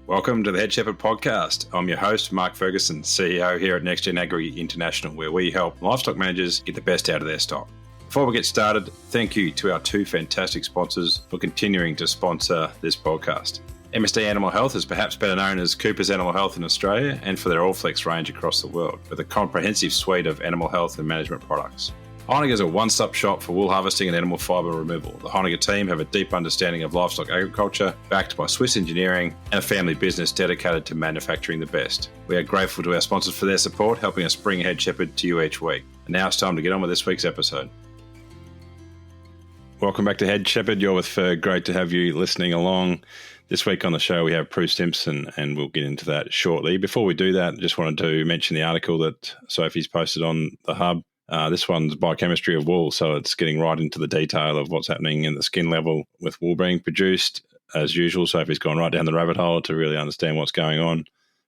Welcome to the Head Shepherd podcast. I'm your host, Mark Ferguson, CEO here at NextGen Agri International, where we help livestock managers get the best out of their stock. Before we get started, thank you to our two fantastic sponsors for continuing to sponsor this podcast. MSD Animal Health is perhaps better known as Cooper's Animal Health in Australia and for their Allflex range across the world, with a comprehensive suite of animal health and management products. Honega is a one-stop shop for wool harvesting and animal fibre removal. The Honega team have a deep understanding of livestock agriculture, backed by Swiss engineering and a family business dedicated to manufacturing the best. We are grateful to our sponsors for their support, helping us bring Head Shepherd to you each week. And now it's time to get on with this week's episode. Welcome back to Head Shepherd. You're with Ferg. Great to have you listening along. This week on the show, we have Prue Simson, and we'll get into that shortly. Before we do that, I just wanted to mention the article that Sophie's posted on the Hub. This one's biochemistry of wool, so it's getting right into the detail of what's happening in the skin level with wool being produced. As usual, Sophie's gone right down the rabbit hole to really understand what's going on,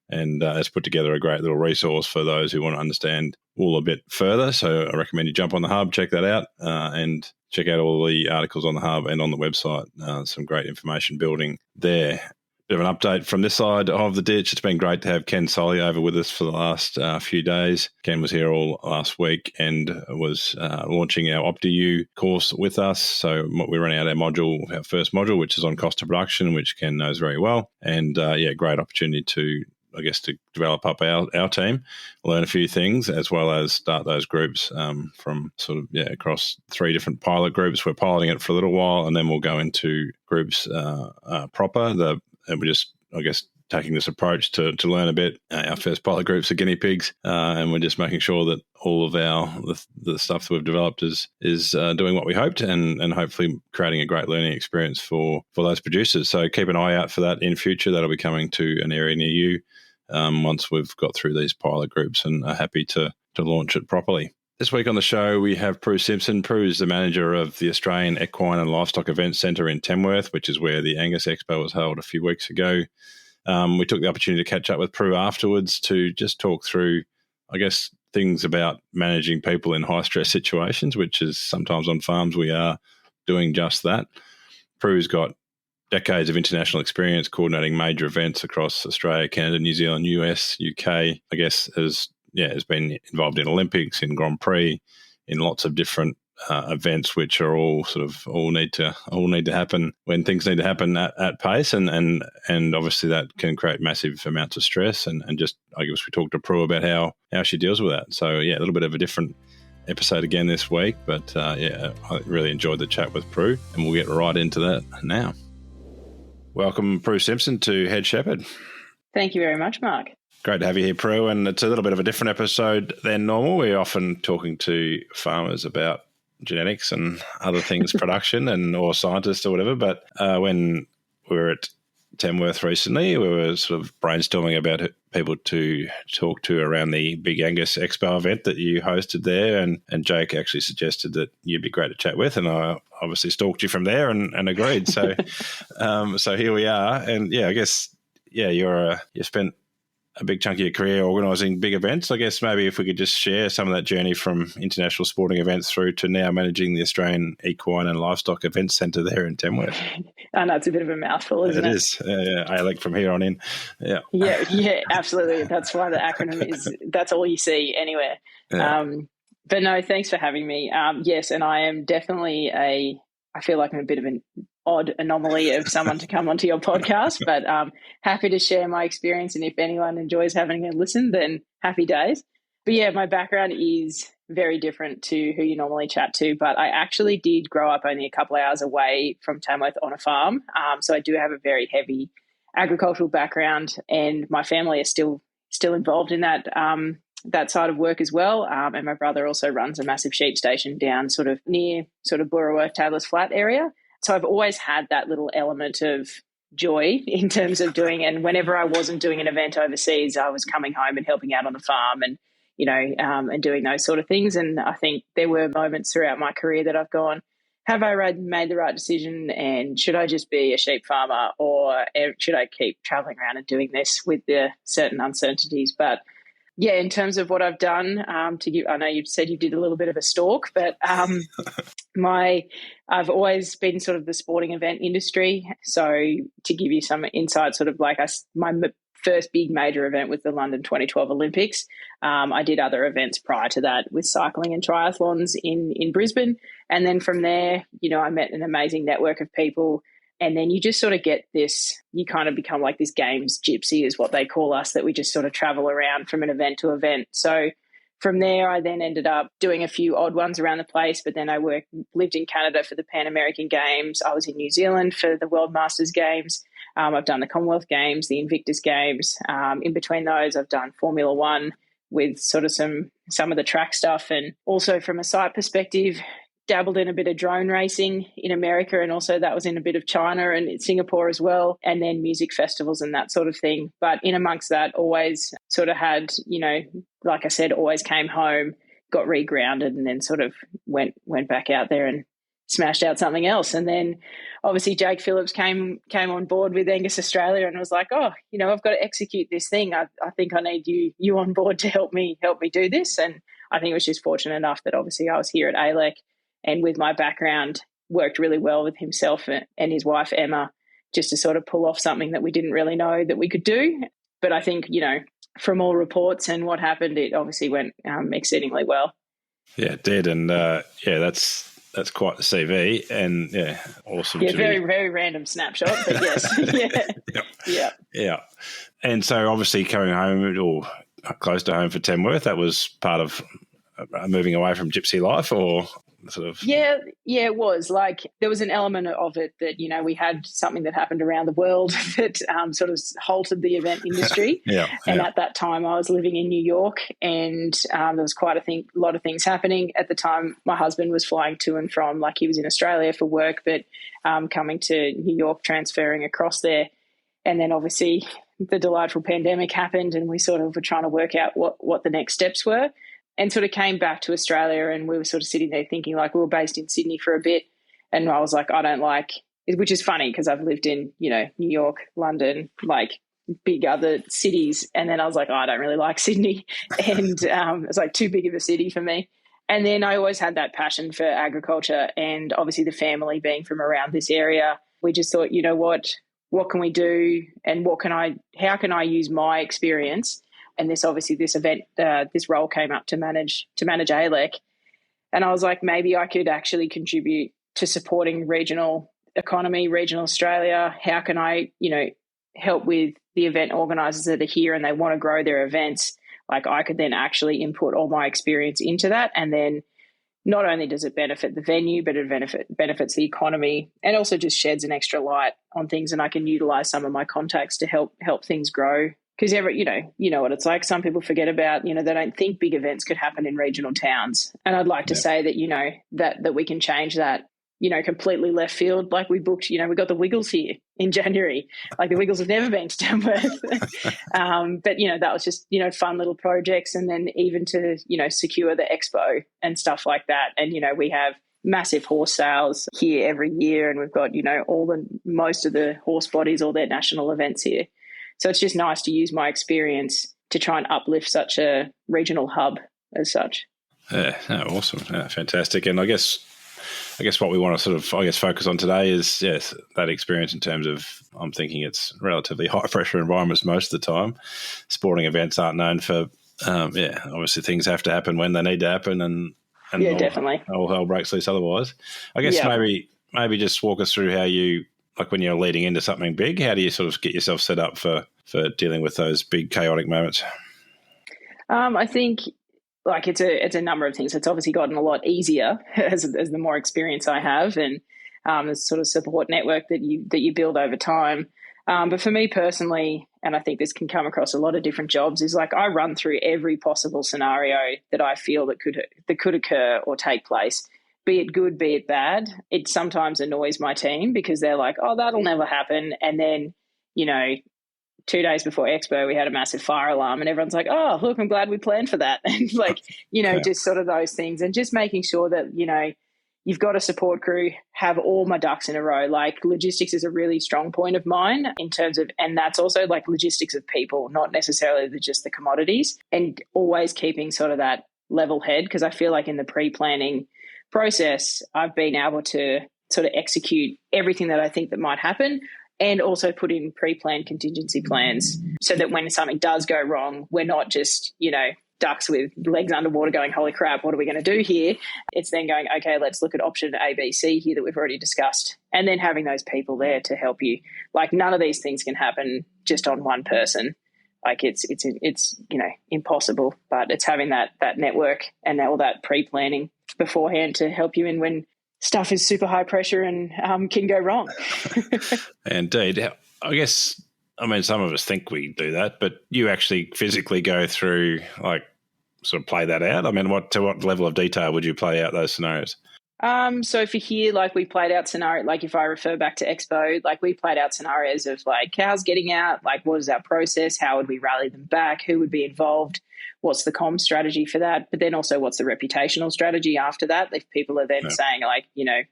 and has put together a great little resource for those who want to understand wool a bit further. So I recommend you jump on the Hub, check that out, and check out all the articles on the Hub and on the website. Some great information building there. Bit of an update from this side of the ditch. It's been great to have Ken Solly over with us for the last few days. Ken was here all last week and was launching our OptiU course with us. So we're running out our first module, which is on cost of production, which Ken knows very well. And great opportunity to develop up our team, learn a few things, as well as start those groups from across 3 different pilot groups. We're piloting it for a little while, and then we'll go into groups proper. And we're just, taking this approach to learn a bit. Our first pilot groups are guinea pigs, and we're just making sure that all of the stuff that we've developed is doing what we hoped, and hopefully creating a great learning experience for those producers. So keep an eye out for that in future. That'll be coming to an area near you once we've got through these pilot groups and are happy to launch it properly. This week on the show, we have Prue Simson. Prue is the manager of the Australian Equine and Livestock Events Centre in Tamworth, which is where the Angus Expo was held a few weeks ago. We took the opportunity to catch up with Prue afterwards to just talk through, things about managing people in high-stress situations, which is sometimes on farms we are doing just that. Prue's got decades of international experience coordinating major events across Australia, Canada, New Zealand, US, UK. Has been involved in Olympics, in Grand Prix, in lots of different events, which are all need to happen when things need to happen at pace, and obviously that can create massive amounts of stress. And we talked to Prue about how she deals with that. So a little bit of a different episode again this week, but I really enjoyed the chat with Prue, and we'll get right into that now. Welcome, Prue Simson, to Head Shepherd. Thank you very much, Mark. Great to have you here, Prue, and it's a little bit of a different episode than normal. We're often talking to farmers about genetics and other things, production or scientists or whatever, but when we were at Tamworth recently, we were sort of brainstorming about people to talk to around the Big Angus Expo event that you hosted there, and Jake actually suggested that you'd be great to chat with, and I obviously stalked you from there and agreed. So so here we are, and you spent a big chunk of your career organising big events. I guess maybe if we could just share some of that journey from international sporting events through to now managing the Australian Equine and Livestock Events Centre there in Tamworth. I know it's a bit of a mouthful, isn't it? It is. ALEC from here on in. Yeah. Yeah, absolutely. That's why the acronym that's all you see anywhere. Yeah. But no, thanks for having me. Yes, and I am definitely I feel like I'm a bit of an odd anomaly of someone to come onto your podcast, but happy to share my experience. And if anyone enjoys having a listen, then happy days. But yeah, my background is very different to who you normally chat to, but I actually did grow up only a couple of hours away from Tamworth on a farm. So I do have a very heavy agricultural background, and my family is still involved in that side of work as well. And my brother also runs a massive sheep station down near Booroworth, Taylor's Flat area. So I've always had that little element of joy in terms of doing, and whenever I wasn't doing an event overseas, I was coming home and helping out on the farm and, and doing those sort of things. And I think there were moments throughout my career that I've gone, have I made the right decision, and should I just be a sheep farmer, or should I keep traveling around and doing this with the certain uncertainties? But Yeah, in terms of what I've done, I know you said you did a little bit of a stalk, but I've always been sort of the sporting event industry. So to give you some insight, sort of like my first big major event was the London 2012 Olympics. I did other events prior to that with cycling and triathlons in Brisbane. And then from there, I met an amazing network of people. And then you just sort of get this, you kind of become like this games gypsy is what they call us, that we just sort of travel around from an event to event. So from there, I then ended up doing a few odd ones around the place, but then I lived in Canada for the Pan American Games. I was in New Zealand for the World Masters Games. I've done the Commonwealth Games, the Invictus Games. In between those, I've done Formula One with sort of some of the track stuff. And also from a site perspective, dabbled in a bit of drone racing in America, and also that was in a bit of China and Singapore as well, and then music festivals and that sort of thing. But in amongst that, always sort of had, like I said, always came home, got regrounded, and then sort of went back out there and smashed out something else. And then obviously Jake Phillips came on board with Angus Australia and was like, oh, I've got to execute this thing. I think I need you on board to help me do this. And I think it was just fortunate enough that obviously I was here at ALEC, and with my background, worked really well with himself and his wife, Emma, just to sort of pull off something that we didn't really know that we could do. But I think, from all reports and what happened, it obviously went exceedingly well. Yeah, it did. And that's quite the CV, and awesome. Yeah, very, very random snapshot, but yes. Yeah. And so obviously coming home or close to home for Tamworth, that was part of moving away from gypsy life, or sort of? Yeah, it was. Like, there was an element of it that, we had something that happened around the world that sort of halted the event industry. And at that time I was living in New York, and there was quite a lot of things happening. At the time, my husband was flying to and from, like he was in Australia for work, but coming to New York, transferring across there. And then obviously the delightful pandemic happened, and we sort of were trying to work out what the next steps were. And sort of came back to Australia, and we were sort of sitting there thinking, like, we were based in Sydney for a bit. And I was like, I don't like, which is funny because I've lived in, New York, London, like big other cities. And then I was like, I don't really like Sydney. And it's like too big of a city for me. And then I always had that passion for agriculture, and obviously the family being from around this area, we just thought, what can we do, and how can I use my experience? And this event, this role came up to manage ALEC. And I was like, maybe I could actually contribute to supporting regional economy, regional Australia. How can I, help with the event organisers that are here and they want to grow their events? Like, I could then actually input all my experience into that. And then not only does it benefit the venue, but it benefits the economy, and also just sheds an extra light on things. And I can utilise some of my contacts to help things grow. Because you know what it's like. Some people forget about, they don't think big events could happen in regional towns. And I'd like to say that, that we can change that, completely left field. Like, we booked, we got the Wiggles here in January. Like, the Wiggles have never been to Tamworth. But, that was just, fun little projects. And then even to, secure the expo and stuff like that. And, we have massive horse sales here every year. And we've got, most of the horse bodies, all their national events here. So it's just nice to use my experience to try and uplift such a regional hub as such. Yeah, awesome. Yeah, fantastic. And I guess what we want to sort of, focus on today is, that experience in terms of, I'm thinking it's relatively high pressure environments most of the time. Sporting events aren't known for, obviously things have to happen when they need to happen, and definitely. All hell breaks loose otherwise. I guess maybe just walk us through how you, like when you're leading into something big, how do you sort of get yourself set up for dealing with those big chaotic moments? I think, like, it's a number of things. It's obviously gotten a lot easier as the more experience I have, and the sort of support network that you build over time. But for me personally, and I think this can come across a lot of different jobs, is like I run through every possible scenario that I feel that could occur or take place. Be it good, be it bad. It sometimes annoys my team because they're like, oh, that'll never happen. And then, 2 days before Expo, we had a massive fire alarm, and everyone's like, oh, look, I'm glad we planned for that. And just sort of those things, and just making sure that, you've got a support crew, have all my ducks in a row. Like logistics is a really strong point of mine in terms of, and that's also like logistics of people, not necessarily just the commodities, and always keeping sort of that level head. Because I feel like in the pre-planning process, I've been able to sort of execute everything that I think that might happen, and also put in pre-planned contingency plans so that when something does go wrong, we're not just, ducks with legs underwater going, holy crap, what are we going to do here? It's then going, okay, let's look at option A, B, C here that we've already discussed, and then having those people there to help you. Like none of these things can happen just on one person. Like it's impossible, but it's having that network and all that pre-planning beforehand to help you in when stuff is super high pressure and can go wrong. Indeed. I guess, some of us think we do that, but you actually physically go through, like, sort of play that out? To what level of detail would you play out those scenarios? So for here, like we played out scenario, like if I refer back to Expo, like we played out scenarios of like cows getting out, like what is our process? How would we rally them back? Who would be involved? What's the comm strategy for that? But then also what's the reputational strategy after that? If people are then saying like,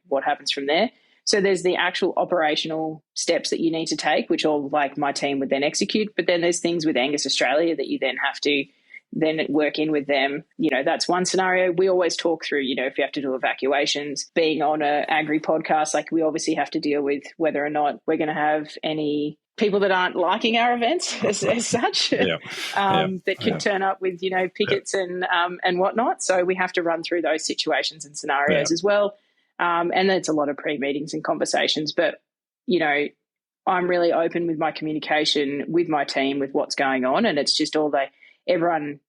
what happens from there? So there's the actual operational steps that you need to take, which all like my team would then execute. But then there's things with Angus Australia that you then have to then work in with them. That's one scenario. We always talk through, if you have to do evacuations, being on a agri podcast, like we obviously have to deal with whether or not we're going to have any people that aren't liking our events as such, that could turn up with, pickets and whatnot. So we have to run through those situations and scenarios as well. And it's a lot of pre-meetings and conversations, but, I'm really open with my communication with my team, with what's going on. And it's just everyone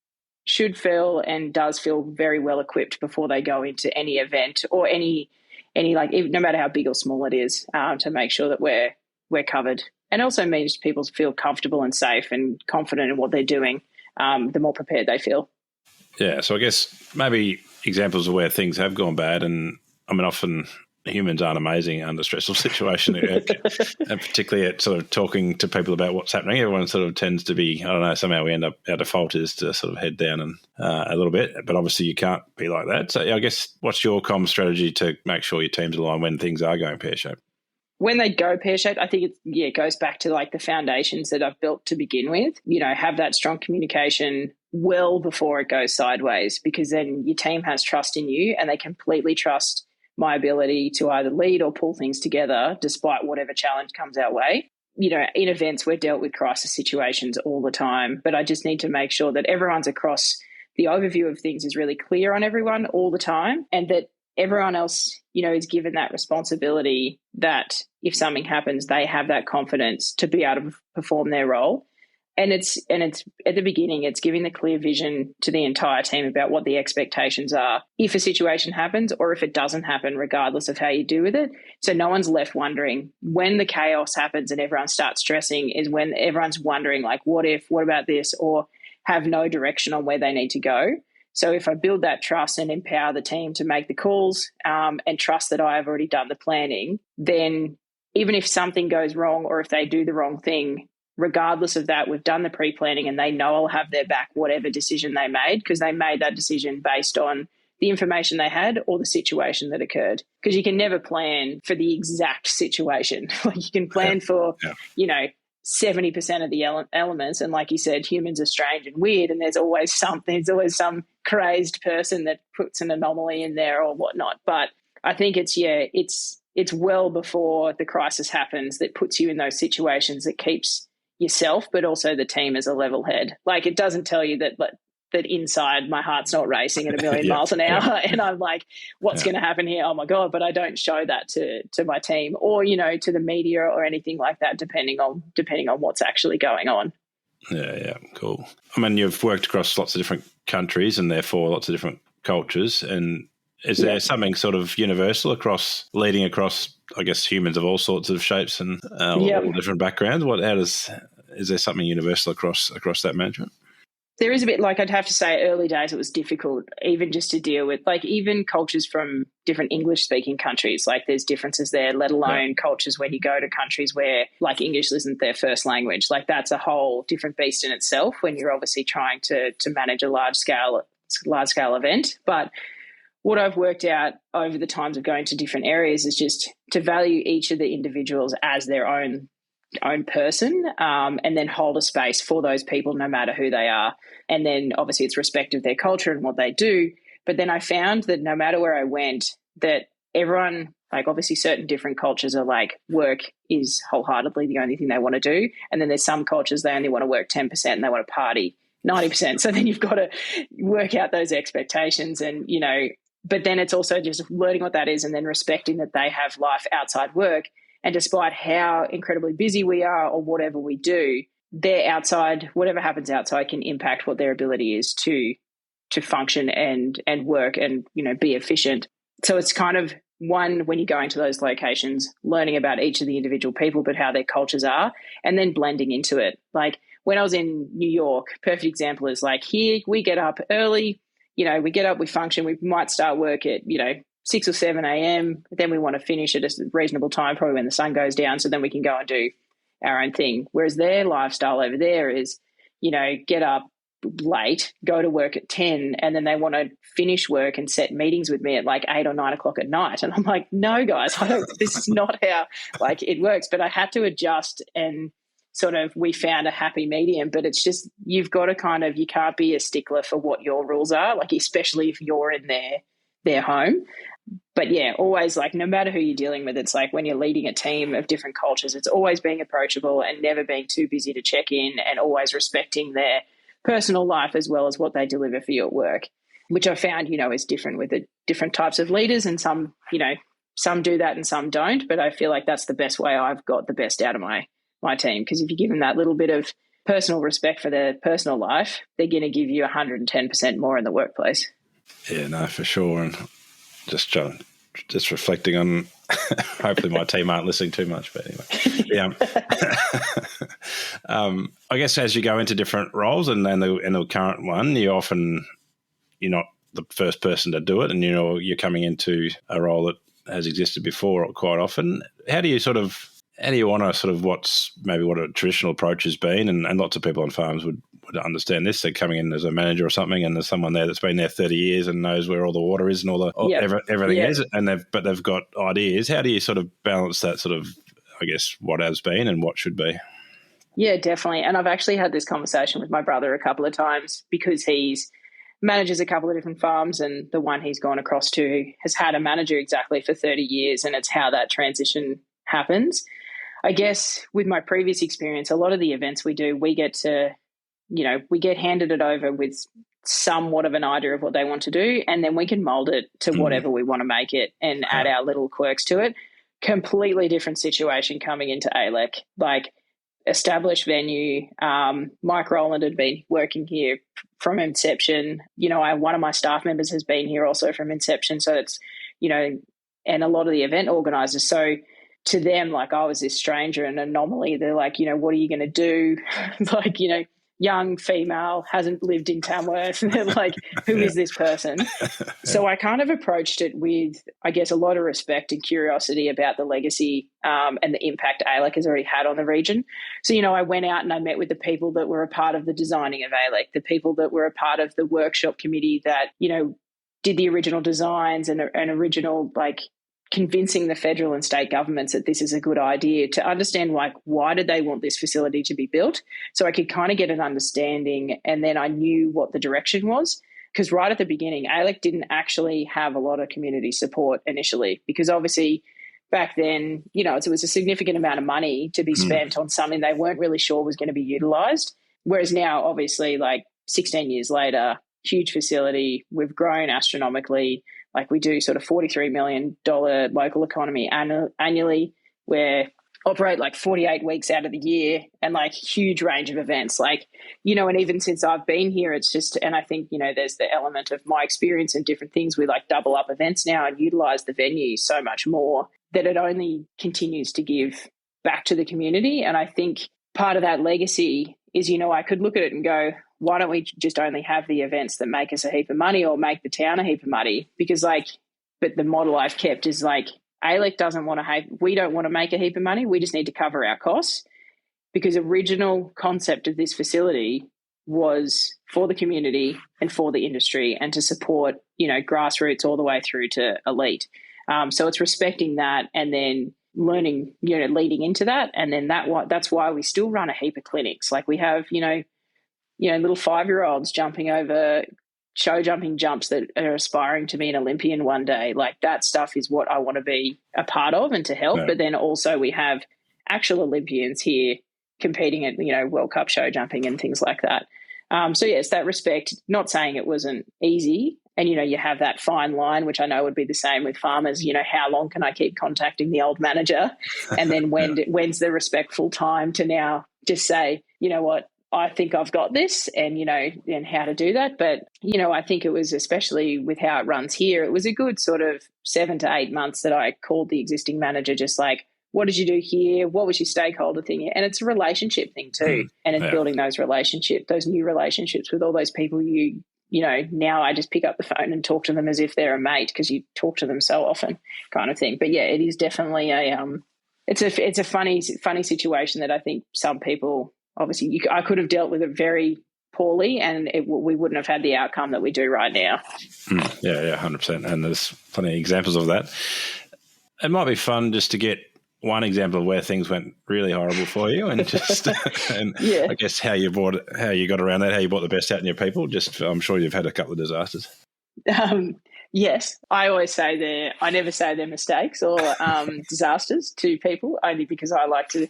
should feel and does feel very well equipped before they go into any event or any like, no matter how big or small it is, to make sure that we're covered. And also means people feel comfortable and safe and confident in what they're doing, the more prepared they feel. Yeah, so I guess maybe examples of where things have gone bad, and often humans aren't amazing under stressful situations, and particularly at sort of talking to people about what's happening. Everyone sort of tends to be, somehow we end up, our default is to sort of head down and a little bit, but obviously you can't be like that. So I guess what's your comm strategy to make sure your team's aligned when things are going pear-shaped? When they go pear-shaped, I think it goes back to like the foundations that I've built to begin with. Have that strong communication well before it goes sideways, because then your team has trust in you and they completely trust my ability to either lead or pull things together despite whatever challenge comes our way. In events, we're dealt with crisis situations all the time, but I just need to make sure that everyone's across the overview of things is really clear on everyone all the time, and that everyone else, is given that responsibility that if something happens, they have that confidence to be able to perform their role. And it's at the beginning, it's giving the clear vision to the entire team about what the expectations are if a situation happens or if it doesn't happen, regardless of how you do with it. So no one's left wondering. When the chaos happens and everyone starts stressing is when everyone's wondering, like, what if, what about this, or have no direction on where they need to go. So if I build that trust and empower the team to make the calls, and trust that I have already done the planning, then even if something goes wrong or if they do the wrong thing, regardless of that, we've done the pre-planning and they know I'll have their back, whatever decision they made, because they made that decision based on the information they had or the situation that occurred. Because you can never plan for the exact situation. Like you can plan for, 70% of the elements. And like you said, humans are strange and weird, and there's always some crazed person that puts an anomaly in there or whatnot. But I think it's well before the crisis happens that puts you in those situations that keeps yourself, but also the team as a level head. Like it doesn't tell you that inside my heart's not racing at a million miles an hour, and I'm like, what's going to happen here? Oh my God! But I don't show that to my team or to the media or anything like that, depending on what's actually going on. Yeah, cool. You've worked across lots of different countries and therefore lots of different cultures, and is there something sort of universal leading across, I guess, humans of all sorts of shapes and all different backgrounds? Is there something universal across that management? There is a bit, like I'd have to say early days it was difficult even just to deal with, like even cultures from different English-speaking countries, like there's differences there, let alone cultures when you go to countries where like English isn't their first language. Like that's a whole different beast in itself when you're obviously trying to manage a large-scale event. But what I've worked out over the times of going to different areas is just to value each of the individuals as their own person, and then hold a space for those people no matter who they are. And then obviously it's respect of their culture and what they do. But then I found that no matter where I went, that everyone, like obviously certain different cultures are like work is wholeheartedly the only thing they want to do. And then there's some cultures they only want to work 10% and they want to party 90%. So then you've got to work out those expectations and, you know, but then it's also just learning what that is and then respecting that they have life outside work. And despite how incredibly busy we are or whatever we do, their outside, whatever happens outside can impact what their ability is to function and work and, you know, be efficient. So it's kind of one, when you're going to those locations, learning about each of the individual people, but how their cultures are, and then blending into it. Like when I was in New York, perfect example is like here we get up early, you know, we get up, we function, we might start work at, you know, 6 or 7 a.m. Then we want to finish at a reasonable time, probably when the sun goes down, so then we can go and do our own thing. Whereas their lifestyle over there is, you know, get up late, go to work at 10, and then they want to finish work and set meetings with me at like 8 or 9 o'clock at night. And I'm like, no, guys, this is not how like it works. But I had to adjust and sort of we found a happy medium. But it's just you've got to kind of, you can't be a stickler for what your rules are, like especially if you're in their home. But yeah, always like no matter who you're dealing with, it's like when you're leading a team of different cultures, it's always being approachable and never being too busy to check in and always respecting their personal life as well as what they deliver for you at work, which I found, you know, is different with the different types of leaders. And some, you know, some do that and some don't. But I feel like that's the best way I've got the best out of my team. Because if you give them that little bit of personal respect for their personal life, they're going to give you 110% more in the workplace. Yeah, no, for sure. And just reflecting on, hopefully my team aren't listening too much, but anyway. Yeah. I guess as you go into different roles and then in the current one, you're not the first person to do it, and you know you're coming into a role that has existed before quite often. How do you want to sort of what a traditional approach has been, and lots of people on farms would understand this. They're coming in as a manager or something, and there's someone there that's been there 30 years and knows where all the water is and everything is, and they've got ideas. How do you sort of balance that sort of, I guess, what has been and what should be? Yeah, definitely. And I've actually had this conversation with my brother a couple of times because he's manages a couple of different farms, and the one he's gone across to has had a manager exactly for 30 years, and it's how that transition happens. I guess with my previous experience, a lot of the events we do, we get handed it over with somewhat of an idea of what they want to do, and then we can mold it to whatever we want to make it and add our little quirks to it. Completely different situation coming into ALEC, like established venue. Mike Rowland had been working here from inception. You know, one of my staff members has been here also from inception. So it's, you know, and a lot of the event organisers. So to them, like I was this stranger and anomaly. They're like, you know, what are you going to do? Like, you know, young female, hasn't lived in Tamworth. And they're like, who is this person? So I kind of approached it with, I guess, a lot of respect and curiosity about the legacy and the impact ALEC has already had on the region. So, you know, I went out and I met with the people that were a part of the designing of ALEC, the people that were a part of the workshop committee that, you know, did the original designs and original, like, convincing the federal and state governments that this is a good idea, to understand, like, why did they want this facility to be built? So I could kind of get an understanding, and then I knew what the direction was. Because right at the beginning, ALEC didn't actually have a lot of community support initially, because obviously back then, you know, it was a significant amount of money to be spent on something they weren't really sure was going to be utilised. Whereas now, obviously, like 16 years later, huge facility, we've grown astronomically. Like we do sort of $43 million local economy annually. We operate like 48 weeks out of the year and like huge range of events. Like, you know, and even since I've been here, it's just, and I think, you know, there's the element of my experience and different things. We like double up events now and utilize the venue so much more that it only continues to give back to the community. And I think part of that legacy is, you know, I could look at it and go, why don't we just only have the events that make us a heap of money or make the town a heap of money? Because but the model I've kept is like, ALEC doesn't want to we don't want to make a heap of money. We just need to cover our costs, because original concept of this facility was for the community and for the industry, and to support, grassroots all the way through to elite. So it's respecting that, and then learning, leading into that. And then that's why we still run a heap of clinics. Like we have, little 5-year-olds jumping over show jumping jumps that are aspiring to be an Olympian one day. Like that stuff is what I want to be a part of and to help. Yeah. But then also we have actual Olympians here competing at, World Cup show jumping and things like that. So yes, that respect, not saying it wasn't easy. And, you have that fine line, which I know would be the same with farmers. How long can I keep contacting the old manager? And then when's the respectful time to now just say, you know what, I think I've got this, and, and how to do that. But, I think it was, especially with how it runs here, it was a good sort of 7 to 8 months that I called the existing manager, just like, what did you do here? What was your stakeholder thing here? And it's a relationship thing too. And it's building those relationships, those new relationships with all those people now I just pick up the phone and talk to them as if they're a mate, because you talk to them so often, kind of thing. But yeah, it is definitely it's a funny situation that I think some people, obviously I could have dealt with it very poorly, and we wouldn't have had the outcome that we do right now. Yeah, 100%. And there's plenty of examples of that. It might be fun just to get one example of where things went really horrible for you, and just I guess how you got around that, how you brought the best out in your people. I'm sure you've had a couple of disasters. Yes, I always say I never say they're mistakes or disasters to people, only because I like to,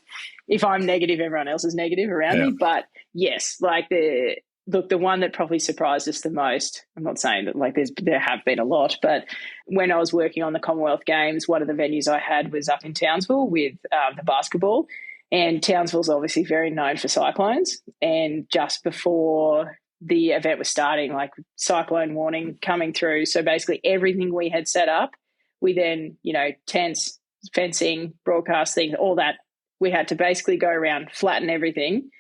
if I'm negative, everyone else is negative around me. But yes, like the one that probably surprised us the most, I'm not saying that like there have been a lot, but when I was working on the Commonwealth Games, one of the venues I had was up in Townsville with the basketball, and Townsville's obviously very known for cyclones. And just before the event was starting, like cyclone warning coming through. So basically everything we had set up, we then, tents, fencing, broadcast things, all that, we had to basically go around, flatten everything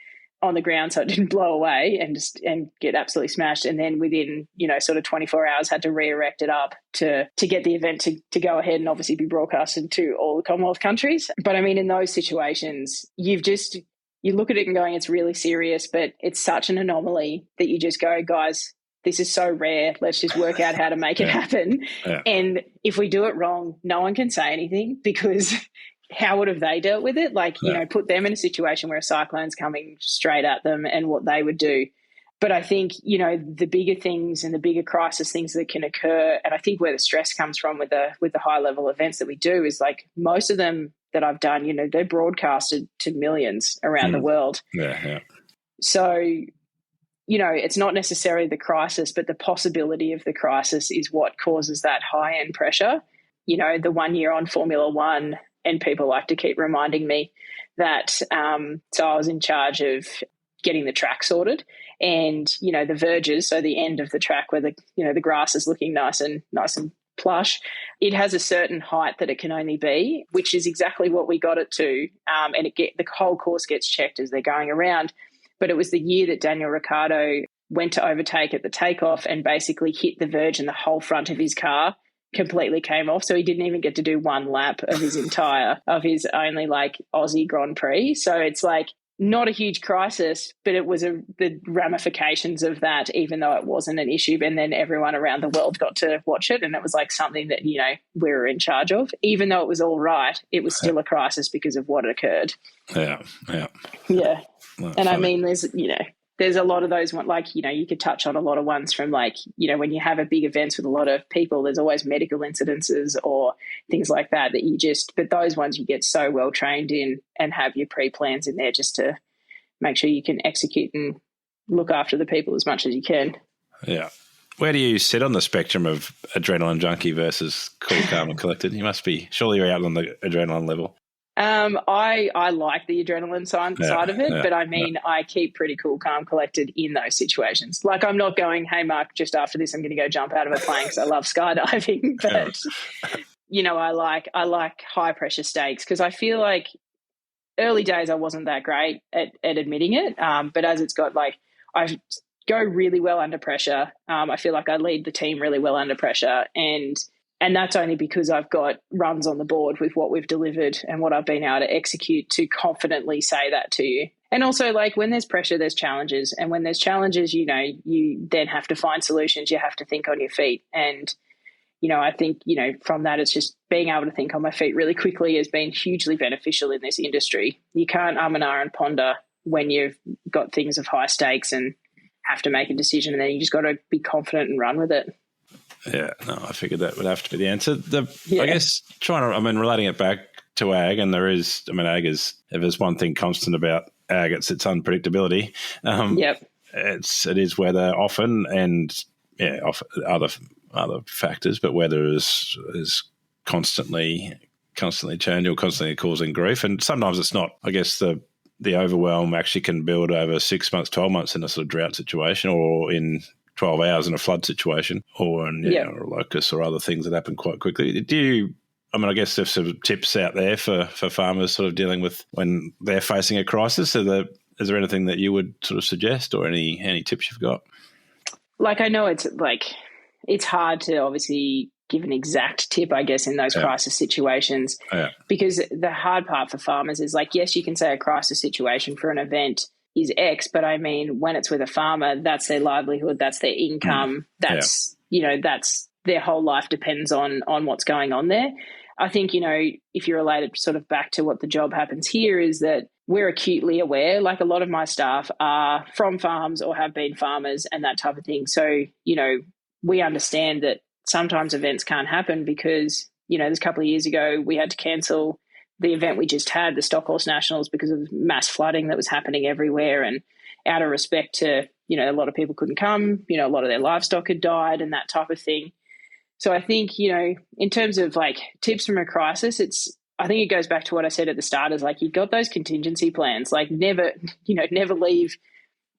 on the ground so it didn't blow away and get absolutely smashed. And then within, sort of 24 hours had to re-erect it up to get the event to go ahead and obviously be broadcasted to all the Commonwealth countries. But I mean, in those situations, you look at it and going, it's really serious, but it's such an anomaly that you just go, guys, this is so rare. Let's just work out how to make it happen. Yeah. And if we do it wrong, no one can say anything, because how would have they dealt with it? Like, put them in a situation where a cyclone's coming straight at them and what they would do. But I think, the bigger things and the bigger crisis things that can occur, and I think where the stress comes from with the high level events that we do is like most of them that I've done, they're broadcasted to millions around the world. Yeah. So, it's not necessarily the crisis, but the possibility of the crisis is what causes that high end pressure. The 1 year on Formula One, and people like to keep reminding me that, so I was in charge of getting the track sorted, and, the verges, so the end of the track where the grass is looking nice and plush, it has a certain height that it can only be, which is exactly what we got it to. And the whole course gets checked as they're going around. But it was the year that Daniel Ricciardo went to overtake at the takeoff and basically hit the verge, and the whole front of his car completely came off. So he didn't even get to do one lap of his only like Aussie Grand Prix. So it's like not a huge crisis, but it was the ramifications of that, even though it wasn't an issue. And then everyone around the world got to watch it, and it was like something that, we were in charge of. Even though it was all right, it was still a crisis because of what occurred. Yeah. Well, and funny. I mean, there's a lot of those ones, like, you could touch on a lot of ones from like, when you have a big events with a lot of people, there's always medical incidences or things like that but those ones you get so well trained in and have your pre-plans in there just to make sure you can execute and look after the people as much as you can. Yeah. Where do you sit on the spectrum of adrenaline junkie versus cool, calm and collected? Surely you're out on the adrenaline level. I like the adrenaline side of it, but I mean, I keep pretty cool, calm, collected in those situations. Like, I'm not going, hey, Mark, just after this, I'm going to go jump out of a plane because I love skydiving. But, I like high pressure stakes, because I feel like early days I wasn't that great at admitting it. But as it's got, like, I go really well under pressure. I feel like I lead the team really well under pressure, and that's only because I've got runs on the board with what we've delivered and what I've been able to execute to confidently say that to you. And also, like, when there's pressure, there's challenges. And when there's challenges, you then have to find solutions. You have to think on your feet. And, I think, from that, it's just being able to think on my feet really quickly has been hugely beneficial in this industry. You can't and ah and ponder when you've got things of high stakes and have to make a decision. And then you just got to be confident and run with it. Yeah, no, I figured that would have to be the answer. I guess relating it back to ag, and ag is, if there's one thing constant about ag, it's its unpredictability. It is weather often, and other factors, but weather is constantly changing or constantly causing grief. And sometimes it's not. I guess the overwhelm actually can build over 6 months, 12 months in a sort of drought situation, or in 12 hours in a flood situation, or in or a locust or other things that happen quite quickly. I guess there's some tips out there for farmers sort of dealing with when they're facing a crisis. Is there anything that you would sort of suggest, or any tips you've got? Like, I know it's hard to obviously give an exact tip, I guess, in those crisis situations, because the hard part for farmers is, like, yes, you can say a crisis situation for an event is X, but I mean, when it's with a farmer, that's their livelihood, that's their income, that's their whole life depends on what's going on there. I think, if you're related sort of back to what the job happens here, is that we're acutely aware, like a lot of my staff are from farms or have been farmers and that type of thing. So, we understand that sometimes events can't happen because, there's a couple of years ago, we had to cancel the event we just had, the Stockhorse Nationals, because of mass flooding that was happening everywhere. And out of respect to, a lot of people couldn't come, a lot of their livestock had died and that type of thing. So I think, in terms of like tips from a crisis, I think it goes back to what I said at the start, is like, you've got those contingency plans, like never leave,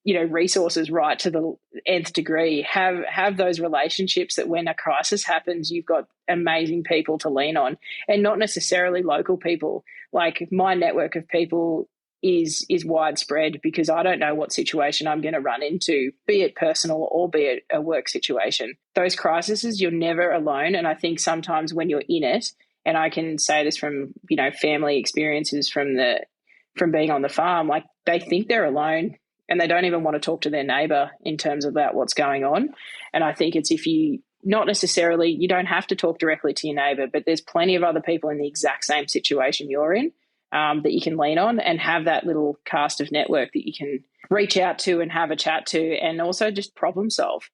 resources right to the nth degree. Have those relationships that when a crisis happens, you've got amazing people to lean on, and not necessarily local people. Like, my network of people is widespread, because I don't know what situation I'm going to run into, be it personal or be it a work situation. Those crises, you're never alone. And I think sometimes when you're in it, and I can say this from, family experiences from being on the farm, like, they think they're alone and they don't even want to talk to their neighbour in terms of that, what's going on. And I think it's, if you, not necessarily, you don't have to talk directly to your neighbour, but there's plenty of other people in the exact same situation you're in, that you can lean on, and have that little cast of network that you can reach out to and have a chat to, and also just problem solve.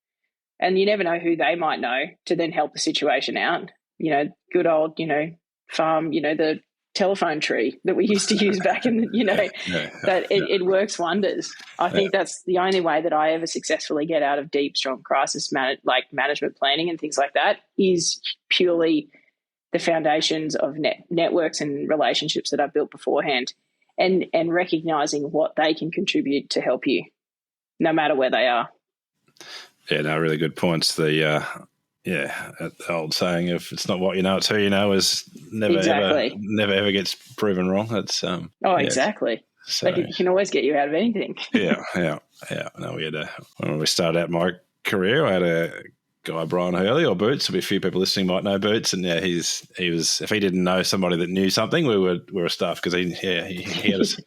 And you never know who they might know to then help the situation out. Good old, farm, the telephone tree that we used to use back in, that it works wonders. I think that's the only way that I ever successfully get out of deep, strong crisis management planning and things like that, is purely the foundations of networks and relationships that I've built beforehand, and recognizing what they can contribute to help you, no matter where they are. Yeah, no, really good points. The old saying, if it's not what you know, it's who you know, is never ever gets proven wrong. That's exactly. So, like, it can always get you out of anything. Yeah. No, when we started out my career, I had a guy, Brian Hurley, or Boots. There'll be a few people listening might know Boots, and he was. If he didn't know somebody that knew something, we were a staff, because he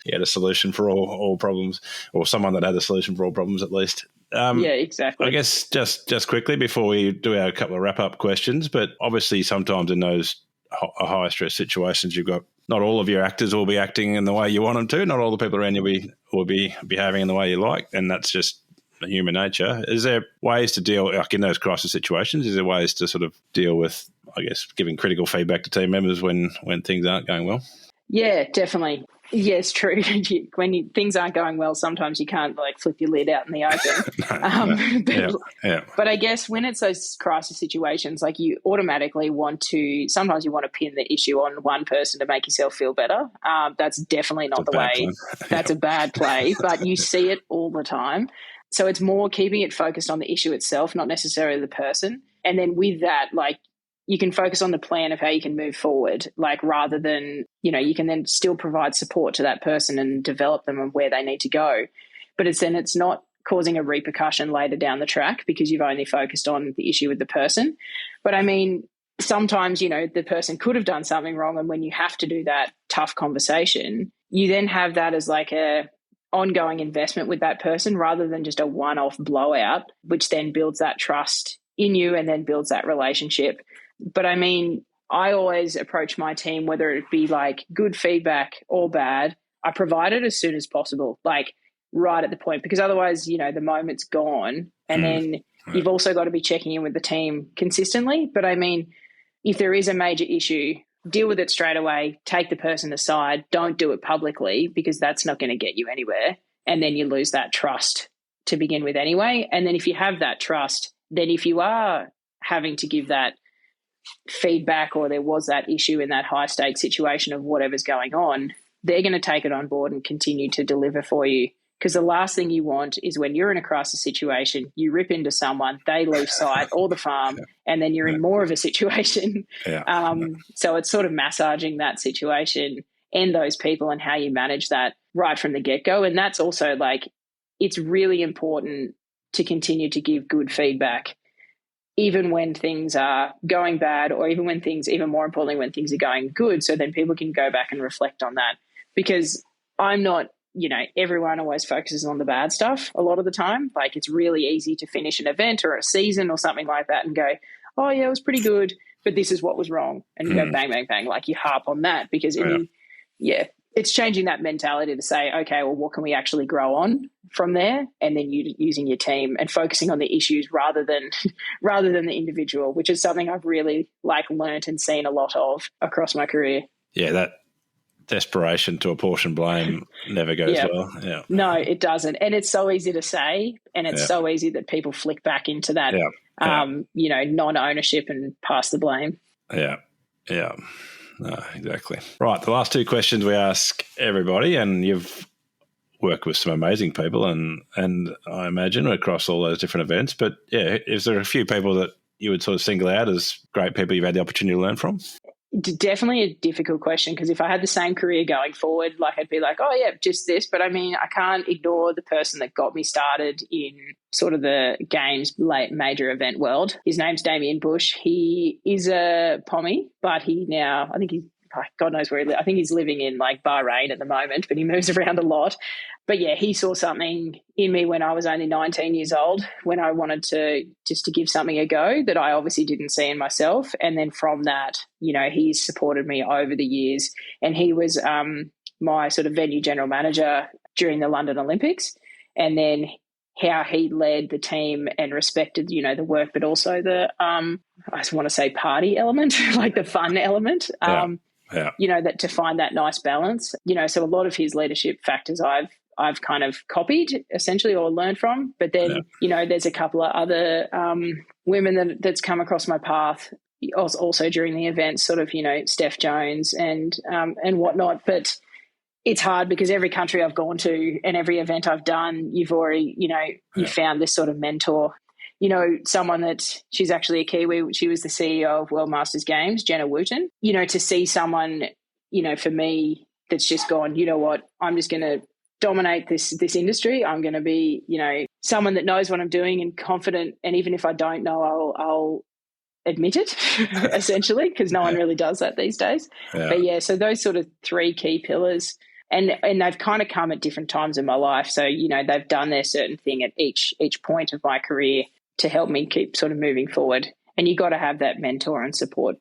had a solution for all problems, or someone that had a solution for all problems at least. Exactly. I guess just quickly before we do our couple of wrap up questions, but obviously sometimes in those high stress situations, you've got, not all of your actors will be acting in the way you want them to. Not all the people around you will be behaving in the way you like, and that's just human nature. Is there ways to deal, like in those crisis situations, is there ways to sort of deal with, I guess, giving critical feedback to team members when things aren't going well? Yeah, definitely. Yeah, it's true. When things aren't going well, sometimes you can't flip your lid out in the open. But I guess when it's those crisis situations, like, you automatically sometimes you want to pin the issue on one person to make yourself feel better. That's definitely not the way. That's a bad play, but you see it all the time. So it's more keeping it focused on the issue itself, not necessarily the person. And then with that, you can focus on the plan of how you can move forward, rather than, you can then still provide support to that person and develop them and where they need to go. But it's not causing a repercussion later down the track, because you've only focused on the issue with the person. But I mean, sometimes, the person could have done something wrong. And when you have to do that tough conversation, you then have that as ongoing investment with that person rather than just a one-off blowout, which then builds that trust in you and then builds that relationship. But I mean, I always approach my team, whether it be like good feedback or bad, I provide it as soon as possible, like right at the point, because otherwise, you know, the moment's gone. And then you've also got to be checking in with the team consistently. But I mean, if there is a major issue, deal with it straight away, take the person aside, don't do it publicly because that's not going to get you anywhere. And then you lose that trust to begin with anyway. And then if you have that trust, then if you are having to give that feedback or there was that issue in that high stakes situation of whatever's going on, they're going to take it on board and continue to deliver for you. Because the last thing you want is when you're in a crisis situation, you rip into someone, they lose sight or the farm, and then you're in more of a situation. So it's sort of massaging that situation and those people and how you manage that right from the get-go. And that's also like, it's really important to continue to give good feedback, even when things are going bad or even when things, even more importantly, when things are going good. So then people can go back and reflect on that. Because I'm not, you know, everyone always focuses on the bad stuff a lot of the time. Like it's really easy to finish an event or a season or something like that and go, oh yeah, it was pretty good, but this is what was wrong. And you go bang, bang, bang, like you harp on that because it's changing that mentality to say, okay, well, what can we actually grow on from there? And then you using your team and focusing on the issues rather than the individual, which is something I've really learnt and seen a lot of across my career. Yeah, that desperation to apportion blame never goes well. Yeah. No, it doesn't. And it's so easy to say, and it's so easy that people flick back into that, you know, non-ownership and pass the blame. Yeah. Yeah. No, exactly. Right. The last two questions we ask everybody, and you've worked with some amazing people and I imagine across all those different events, but yeah, is there a few people that you would sort of single out as great people you've had the opportunity to learn from? Definitely a difficult question because if I had the same career going forward, I'd be like, oh yeah, just this. But I mean, I can't ignore the person that got me started in sort of the games major event world. His name's Damien Bush. He is a Pommy, but I think he's, God knows where he lives. I think he's living in Bahrain at the moment, but he moves around a lot. But yeah, he saw something in me when I was only 19 years old, when I wanted to give something a go that I obviously didn't see in myself. And then from that, you know, he's supported me over the years. And he was my sort of venue general manager during the London Olympics. And then how he led the team and respected, you know, the work, but also the, I just want to say party element, like the fun element. You know, that to find that nice balance, you know, so a lot of his leadership factors I've kind of copied essentially or learned from. But then, you know, there's a couple of other women that's come across my path also during the event, sort of, you know, Steph Jones and whatnot. But it's hard because every country I've gone to and every event I've done, you've already, you know, you found this sort of mentor. You know, someone that she's actually a Kiwi. She was the CEO of World Masters Games, Jenna Wooten. You know, to see someone, you know, for me, that's just gone, you know what, I'm just going to dominate this industry. I'm going to be, you know, someone that knows what I'm doing and confident. And even if I don't know, I'll admit it, essentially, because no one really does that these days. But yeah, so those sort of three key pillars. And they've kind of come at different times in my life. So, you know, they've done their certain thing at each point of my career to help me keep sort of moving forward. And you got to have that mentor and support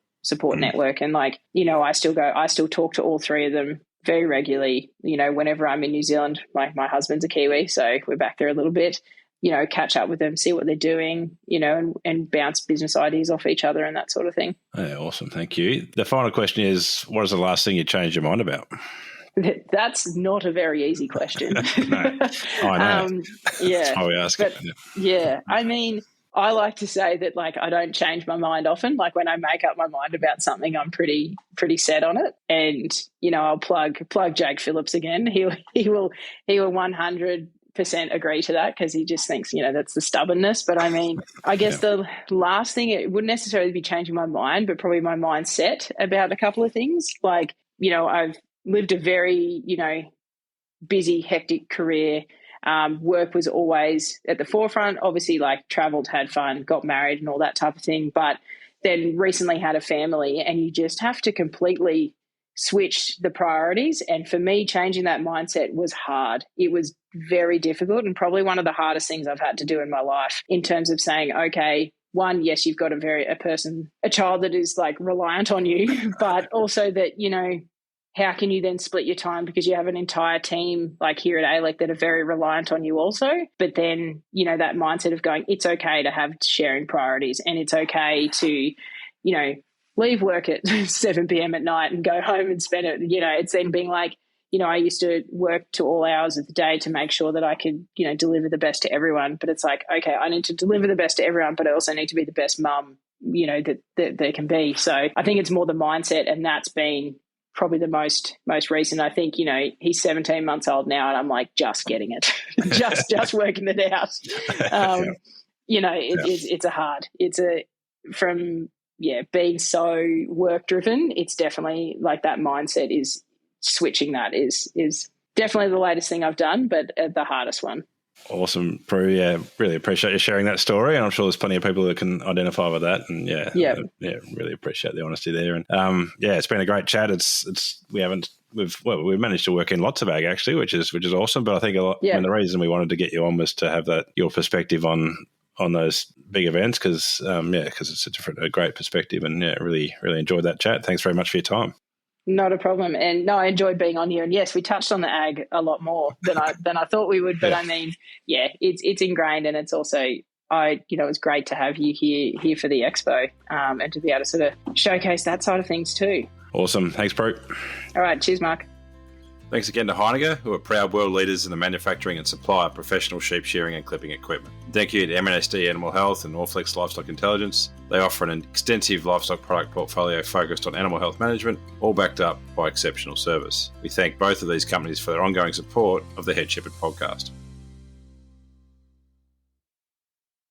network. And you know, I still talk to all three of them very regularly. You know, whenever I'm in New Zealand, my husband's a Kiwi, so we're back there a little bit, you know, catch up with them, see what they're doing, you know, and bounce business ideas off each other and that sort of thing. Yeah, awesome. Thank you. The final question is, what is the last thing you changed your mind about? That's not a very easy question. No, I know. That's why we ask it. Yeah, I mean, I like to say that I don't change my mind often. Like when I make up my mind about something, I'm pretty set on it. And you know, I'll plug Jake Phillips again. He will 100% agree to that because he just thinks, you know, that's the stubbornness. But I mean, I guess the last thing, it wouldn't necessarily be changing my mind, but probably my mindset about a couple of things. Like, you know, I've lived a very, you know, busy, hectic career. Work was always at the forefront, obviously traveled, had fun, got married and all that type of thing. But then recently had a family and you just have to completely switched the priorities. And for me, changing that mindset was hard. It was very difficult and probably one of the hardest things I've had to do in my life in terms of saying, okay, one, yes, you've got a child that is like reliant on you, but also that, how can you then split your time because you have an entire team like here at ALEC that are very reliant on you also. But then, that mindset of going, it's okay to have sharing priorities and it's okay to, leave work at 7 p.m. at night and go home and spend it. It's then being like, I used to work to all hours of the day to make sure that I could, deliver the best to everyone. But it's like, okay, I need to deliver the best to everyone, but I also need to be the best mum, that there can be. So I think it's more the mindset, and that's been probably the most recent. I think, he's 17 months old now and I'm like just getting it, just working it out. Being so work driven, it's definitely like that mindset is switching. That is definitely the latest thing I've done, but the hardest one. Awesome, Prue. Yeah, really appreciate you sharing that story, and I'm sure there's plenty of people that can identify with that. And really appreciate the honesty there. And it's been a great chat. We've managed to work in lots of ag actually, which is awesome. But I think the reason we wanted to get you on was to have your perspective on those big events because it's a great perspective, and really enjoyed that chat. Thanks very much for your time. Not a problem. And no, I enjoyed being on here. And yes, we touched on the ag a lot more than I thought we would. But I mean, it's ingrained, and it's also, it's great to have you here for the expo and to be able to sort of showcase that side of things too. Awesome. Thanks, Prue. All right. Cheers, Mark. Thanks again to Heinegger, who are proud world leaders in the manufacturing and supply of professional sheep shearing and clipping equipment. Thank you to MNSD Animal Health and Norflex Livestock Intelligence. They offer an extensive livestock product portfolio focused on animal health management, all backed up by exceptional service. We thank both of these companies for their ongoing support of the Head Shepherd podcast.